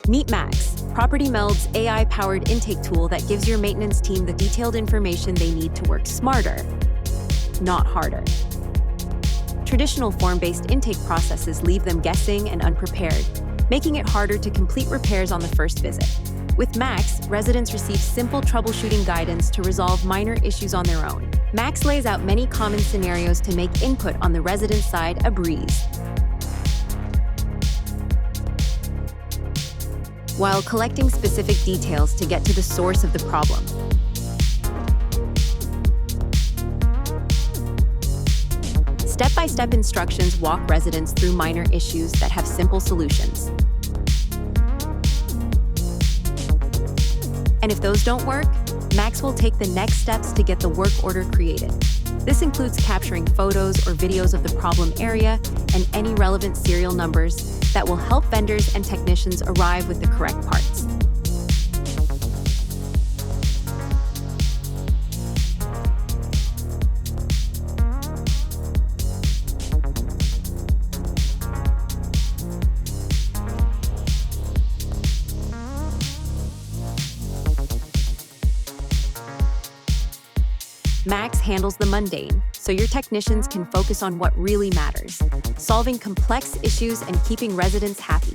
Meet Max, Property Meld's AI-powered intake tool that gives your maintenance team the detailed information they need to work smarter, not harder. Traditional form-based intake processes leave them guessing and unprepared, making it harder to complete repairs on the first visit. With Max, residents receive simple troubleshooting guidance to resolve minor issues on their own. Max lays out many common scenarios to make input on the resident side a breeze, while collecting specific details to get to the source of the problem. Step-by-step instructions walk residents through minor issues that have simple solutions. And if those don't work, Max will take the next steps to get the work order created. This includes capturing photos or videos of the problem area and any relevant serial numbers that will help vendors and technicians arrive with the correct parts. Max handles the mundane, so your technicians can focus on what really matters, solving complex issues and keeping residents happy.